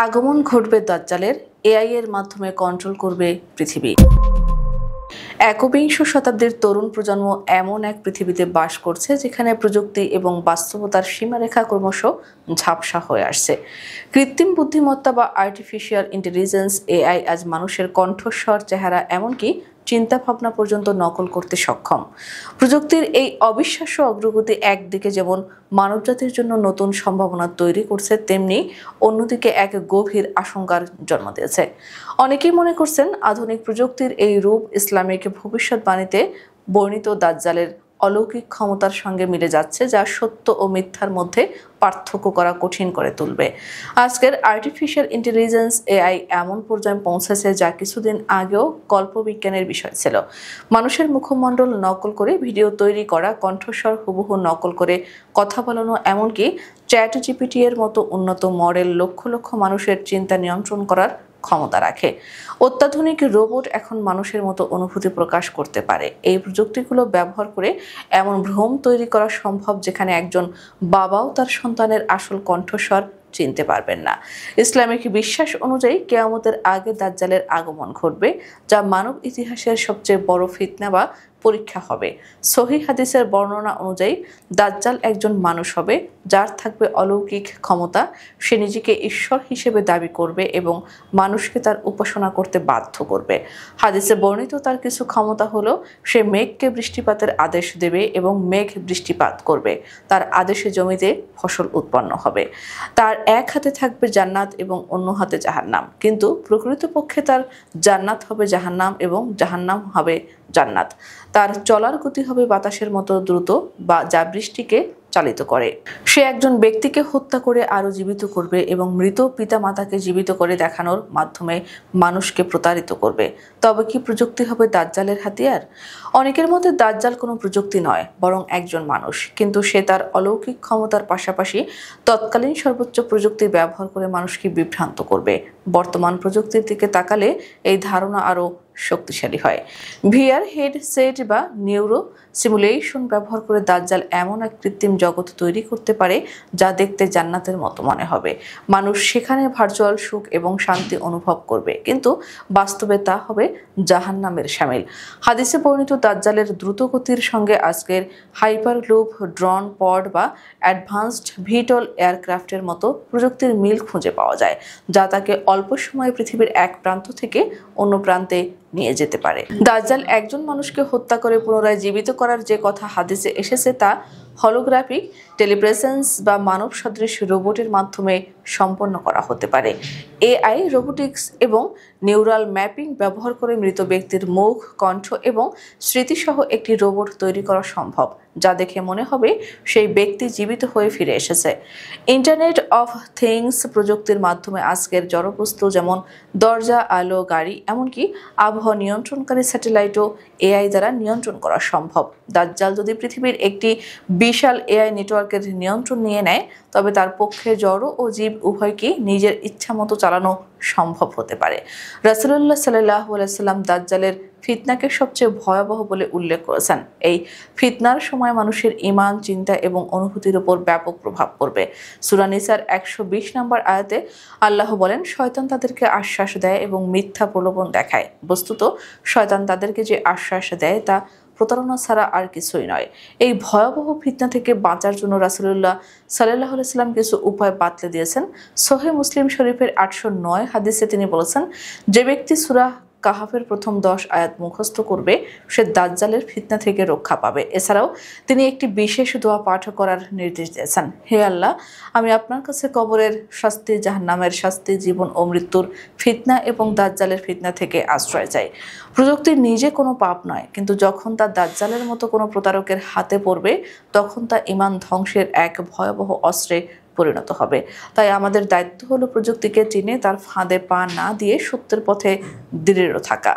আগমন ঘটবে দাজ্জালের, এআই এর মাধ্যমে কন্ট্রোল করবে পৃথিবী। একবিংশ শতাব্দীর তরুণ প্রজন্ম এমন এক পৃথিবীতে বাস করছে যেখানে প্রযুক্তি এবং বাস্তবতার সীমারেখা ক্রমশ ঝাপসা হয়ে আসছে। কৃত্রিম বুদ্ধিমত্তা বা আর্টিফিশিয়াল ইন্টেলিজেন্স এআই আজ মানুষের কণ্ঠস্বর, চেহারা, এমনকি চিন্তা ভাবনা পর্যন্ত নকল করতে সক্ষম। প্রযুক্তির এই অবিশ্বাস্য অগ্রগতি একদিকে যেমন মানবজাতির জন্য নতুন সম্ভাবনা তৈরি করছে, তেমনি অন্যদিকে এক গভীর আশঙ্কার জন্ম দিয়েছে। অনেকেই মনে করছেন আধুনিক প্রযুক্তির এই রূপ ইসলামিক ভবিষ্যৎবাণীতে বর্ণিত দাজ্জালের অলৌকিক ক্ষমতার সঙ্গে মিলে যাচ্ছে, যা সত্য ও মিথ্যার মধ্যে পার্থক্য করা কঠিন করে তুলবে। আজকের আর্টিফিশিয়াল ইন্টেলিজেন্স এআই এমন পর্যায়ে পৌঁছেছে যা কিছুদিন আগেও কল্পবিজ্ঞানের বিষয় ছিল। মানুষের মুখমণ্ডল নকল করে ভিডিও তৈরি করা, কণ্ঠস্বর হুবহু নকল করে কথা বলানো, এমনকি চ্যাট জিপিটি এর মতো উন্নত মডেল লক্ষ লক্ষ মানুষের চিন্তা নিয়ন্ত্রণ করার ক্ষমতা রাখে। অত্যাধুনিক রোবট এখন মানুষের মতো অনুভূতি প্রকাশ করতে পারে। এই প্রযুক্তিগুলো ব্যবহার করে এমন ভ্রম তৈরি করা সম্ভব যেখানে একজন বাবাও তার সন্তানের আসল কণ্ঠস্বর চিনতে পারবেন না। ইসলামিক বিশ্বাস অনুযায়ী কিয়ামতের আগে দাজ্জালের আগমন ঘটবে, যা মানব ইতিহাসের সবচেয়ে বড় ফিতনা বা পরীক্ষা হবে। সহিহ হাদিসের বর্ণনা অনুযায়ী দাজ্জাল একজন মানুষ হবে যার থাকবে অলৌকিক ক্ষমতা। সে নিজেকে ঈশ্বর হিসেবে দাবি করবে এবং মানুষকে তার উপাসনা করতে বাধ্য করবে। হাদিসে বর্ণিত তার কিছু ক্ষমতা হলো, সে মেঘকে বৃষ্টিপাতের আদেশ দেবে এবং মেঘ বৃষ্টিপাত করবে। তার আদেশে জমিতে ফসল উৎপন্ন হবে। তার এক হাতে থাকবে জান্নাত এবং অন্য হাতে জাহান্নাম, কিন্তু প্রকৃতপক্ষে তার জান্নাত হবে জাহান্নাম এবং জাহান্নাম হবে জান্নাত। তার চলার গতি হবে বাতাসের মতো দ্রুত, বা যা বৃষ্টিকে চালিত করে। সে একজন ব্যক্তিকে হত্যা করে আরো জীবিত করবে এবং মৃত পিতা মাতাকে জীবিত করে দেখানোর মাধ্যমে মানুষকে প্রতারিত করবে। তবে কি প্রযুক্তি হবে দাজ্জালের হাতিয়ার? অনেকের মতে দাজ্জাল কোনো প্রযুক্তি নয়, বরং একজন মানুষ, কিন্তু সে তার অলৌকিক ক্ষমতার পাশাপাশি তৎকালীন সর্বোচ্চ প্রযুক্তি ব্যবহার করে মানুষকে বিভ্রান্ত করবে। বর্তমান প্রযুক্তির দিকে তাকালে এই ধারণা আরো শক্তিশালী হয়। ভিআর হেডসেট বা নিউরো সিমুলেশন ব্যবহার করে দাজ্জাল এমন এক কৃত্রিম জগৎ তৈরি করতে পারে যা দেখতে জান্নাতের মতো মনে হবে। মানুষ সেখানে ভার্চুয়াল সুখ এবং শান্তি অনুভব করবে, কিন্তু বাস্তবে তা হবে জাহান্নামের শামিল। হাদিসে বর্ণিত দাজ্জালের দ্রুতগতির সঙ্গে আজকের হাইপারলুপ, ড্রোন, পড বা অ্যাডভান্সড ভিটল এয়ারক্রাফটের মতো প্রযুক্তির মিল খুঁজে পাওয়া যায়, যা তাকে অল্প সময়ে পৃথিবীর এক প্রান্ত থেকে অন্য প্রান্তে নিয়ে যেতে পারে। দাজ্জাল একজন মানুষকে হত্যা করে পুনরায় জীবিত করার যে কথা হাদিসে এসেছে, তা হলোগ্রাফিক টেলিপ্রেসেন্স বা মানব সদৃশ রোবটের মাধ্যমে সম্পন্ন করা হতে পারে। এআই, রোবোটিক্স এবং নিউরাল ম্যাপিং ব্যবহার করে মৃত ব্যক্তির মুখ, কণ্ঠ এবং স্মৃতিসহ একটি রোবট তৈরি করা সম্ভব, যা দেখে মনে হবে সেই ব্যক্তি জীবিত হয়ে ফিরে এসেছে। ইন্টারনেট অফ থিংস প্রযুক্তির মাধ্যমে আজকের জড়বস্তু যেমন দরজা, আলো, গাড়ি, এমনকি আবহাওয়া নিয়ন্ত্রণকারী স্যাটেলাইটও এআই দ্বারা নিয়ন্ত্রণ করা সম্ভব। দাজ্জাল যদি পৃথিবীর একটি বিশাল এআই নেটওয়ার্কের নিয়ন্ত্রণ নিয়ে নেয়, তবে তার পক্ষে জড় ও জীব উভয়কেই নিজের ইচ্ছামতো চালানো সম্ভব হতে পারে। রাসূলুল্লাহ সাল্লাল্লাহু আলাইহি সাল্লাম দাজ্জালের ফিতনাকে সবচেয়ে ভয়াবহ বলে উল্লেখ করেছেন। এই ফিতনার সময় মানুষের ঈমান, চিন্তা এবং অনুভূতির উপর ব্যাপক প্রভাব পড়বে। সূরা নিসার 120 নম্বর আয়াতে আল্লাহ বলেন, শয়তান তাদেরকে আশ্বাস দেয় এবং মিথ্যা প্রলোভন দেখায়। বস্তুত শয়তান তাদেরকে যে আশ্বাস দেয় তা প্রতারণা ছাড়া আর কিছুই নয়। এই ভয়াবহ ফিতনা থেকে বাঁচার জন্য রাসূলুল্লাহ সাল্লাল্লাহু আলাইহি সাল্লাম কিছু উপায় বাতলে দিয়েছেন। সহিহ মুসলিম শরীফের 809 হাদিসে তিনি বলেছেন, যে ব্যক্তি সূরা কাহাফের প্রথম 10 আয়াত মুখস্থ করবে সে দাজ্জালের ফিতনা থেকে রক্ষা পাবে। এছাড়াও তিনি একটি বিশেষ দোয়া পাঠ করার নির্দেশ দিয়েছেন, হে আল্লাহ, আমি আপনার কাছে কবরের শাস্তি, জাহান্নামের শাস্তি, জীবন ও মৃত্যুর ফিতনা এবং দাজ্জালের ফিতনা থেকে আশ্রয় চাই। প্রযুক্তি নিজে কোনো পাপ নয়, কিন্তু যখন তা দাজ্জালের মতো কোনো প্রতারকের হাতে পড়বে, তখন তা ঈমান ধ্বংসের এক ভয়াবহ অস্ত্রে পরিণত হবে। তাই আমাদের দায়িত্ব হলো প্রযুক্তিকে চিনে তার ফাঁদে পা না দিয়ে সত্যের পথে দৃঢ় থাকা।